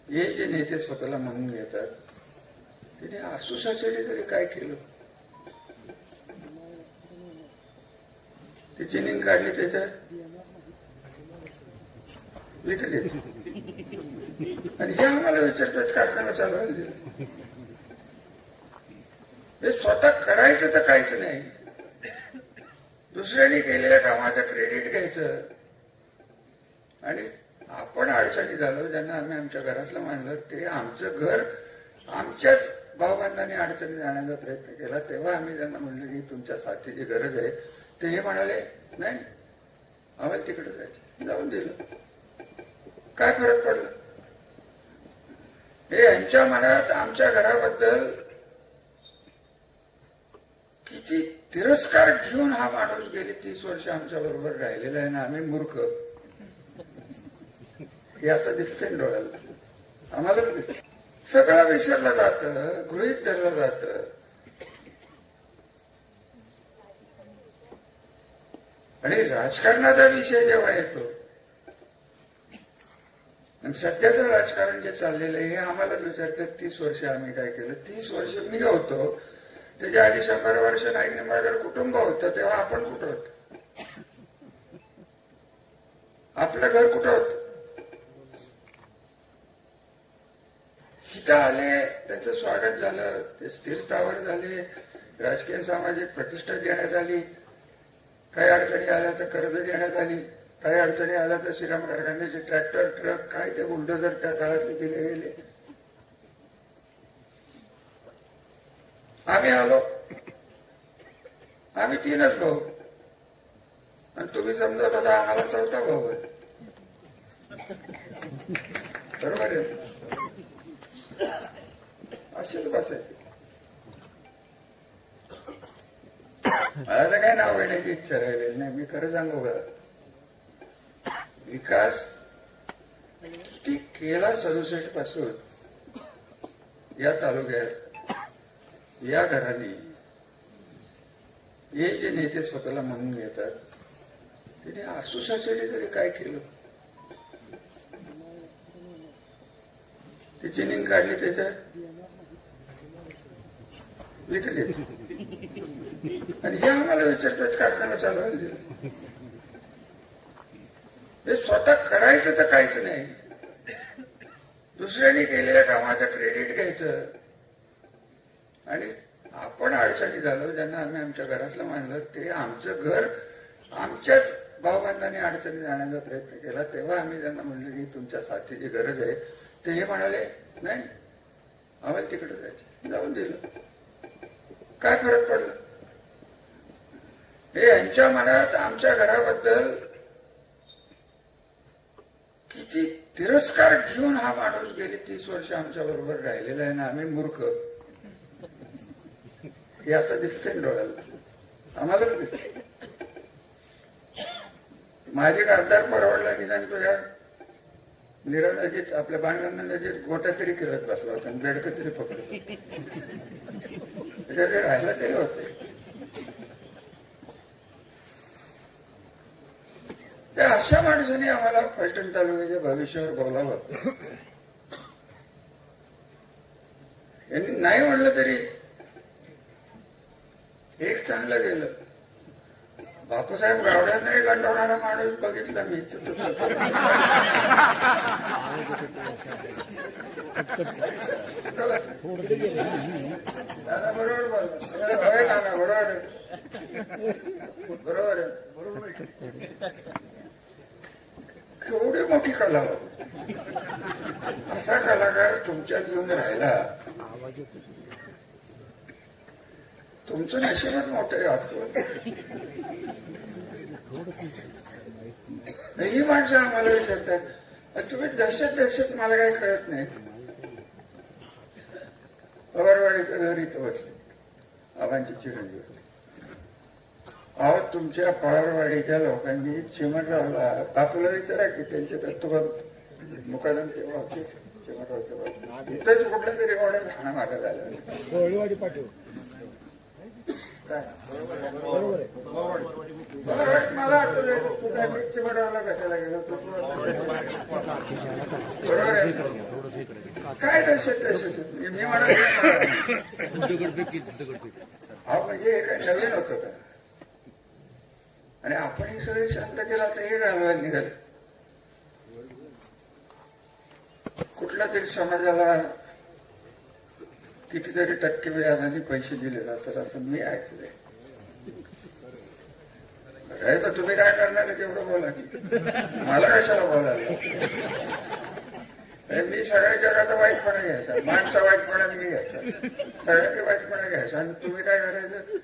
हे जे नेते स्वतःला म्हणून घेतात त्याने आसुसासाठी जरी काय केलं, ती चिनिंग काढली त्याच्यात विकली आणि हे आम्हाला विचारतात कारखाना चालवायला दिला. हे स्वतः करायचं तर काहीच नाही, दुसऱ्यांनी केलेल्या कामाचं क्रेडिट घ्यायचं आणि आपण अडचणी झालो ज्यांना आम्ही आमच्या घरातलं मानलं ते आमचं घर आमच्याच भावबंधाने अडचणी जाण्याचा प्रयत्न केला. तेव्हा आम्ही त्यांना म्हणलं की तुमच्या साथीची गरज आहे. ते हे म्हणाले नाही आम्हाला तिकडे जायचं, जाऊन दिलं. काय फरक पडला? हे यांच्या मनात आमच्या घराबद्दल किती तिरस्कार घेऊन हा माणूस गेली 30 वर्ष आमच्या बरोबर राहिलेला आहे ना आम्ही मूर्ख, हे आता दिसतंय डोळ्याला, आम्हाला दिसत. सगळं विसरलं जातं, गृहीत धरलं जातं. आणि राजकारणाचा विषय जेव्हा येतो आणि सध्याचं राजकारण जे चाललेलं आहे हे आम्हालाच विचारतात 30 वर्ष आम्ही काय केलं. 30 वर्ष मी होतो, त्याच्या आधी 100 वर्ष नाईक निंबाळकर कुटुंब होतं, तेव्हा आपण कुठं होतो? आपलं घर कुठं होतं? इथं आले, त्यांचं स्वागत झालं, ते स्थिर स्थावर झाले, राजकीय सामाजिक प्रतिष्ठा देण्यात आली, काही अडचणी आल्या तर कर्ज देण्यात आली, काही अडचणी आल्या तर श्रीराम कारखान्याचे ट्रॅक्टर ट्रक काय ते बुलडोझर त्या काळातले दिले गेले. आम्ही आलो, आम्ही 3च भाऊ आणि तुम्ही समजा बघा आम्हाला 4था भाऊ आहे, बरोबर आहे? असेच बसायचे. मला तर काय नाव घेण्याची इच्छा राहिलेली नाही. मी खरं सांगू का, विकास किती केला 67 पासून या तालुक्यात, या घराने, हे जे नेते स्वतःला म्हणून घेतात त्याने आसुसासाठी जरी काय केलं, ती चिनिंग काढली त्याच्यात विकली आणि हे आम्हाला विचारतात कारखाना चालवायला दिला. हे स्वतः करायचं तर काहीच नाही, दुसऱ्यांनी केलेल्या कामाचं क्रेडिट घ्यायचं आणि आपण अडचणी झालो ज्यांना आम्ही आमच्या घरातलं मानलं ते आमचं घर आमच्याच भावबंधाने अडचणी जाण्याचा प्रयत्न केला. तेव्हा आम्ही त्यांना म्हणलं की तुमच्या साथीची गरज आहे. ते हे म्हणाले नाही आम्हाला तिकडे जायचं, जाऊन दिलं. काय फरक पडला? हे यांच्या मनात आमच्या घराबद्दल किती तिरस्कार घेऊन हा माणूस गेली 30 वर्ष आमच्या बरोबर राहिलेला आहे ना आम्ही मूर्ख, हे आता दिसतंय डोळ्याला, आम्हाला दिसत. माझे खासदार परवडला निदान तुझ्या निरवण्याची आपल्या बाणगंगाची गोट्या तरी खेळत बसला होता आणि बेडकं तरी पकडत त्याच्याकडे राहायला तरी होते. त्या अशा माणसाने आम्हाला फलटण तालुक्याच्या भविष्यावर बोलावं. यांनी नाही म्हणलं तरी एक चांगलं गेलं. बापूसाहेब गावड्यात नाही गंडवणारा माणूस बघितला मी. दादा बरोबर बोलला, दादा बरोबर बरोबर. केवढी मोठी कला होती. असा कलाकार तुमच्यात येऊन राहिला, तुमचं नशीबच मोठं आहे. ही माणसं आम्हाला विचारतात तुम्ही दहशत मला काही कळत नाही. पवारवाडीचं घर इथं बसले, आबांची चिरंजीव. अहो तुमच्या पवारवाडीच्या लोकांनी चिमणरावला, बापूला विचारा की त्यांचे तत्व मुकादम तेव्हा होते चिमणराव तेव्हा इथंच कुठल्या तरी एवढ्या राहणं मागं झालं. काय बरोबर मला आठवलं तू काय मिरची बनवायला भेटायला गेलो बरोबर आहे काय दहशत मी म्हणत हा म्हणजे हे काय नवीन होतं का आणि आपण ही सगळी शांत केला तर हे घालवायला निघाल कुठल्या तरी समाजाला कितीतरी टक्के व्याजाने पैसे दिले जातात असं मी ऐकलंय आहे तर तुम्ही काय करणार आहे तेवढं बोला मला कशाला बोलायला मी सगळ्या जगाचा वाईटपणा घ्यायचा माणसा वाईटपणा मी घ्यायचा सगळ्यांनी वाईटपणा घ्यायचा आणि तुम्ही काय करायचं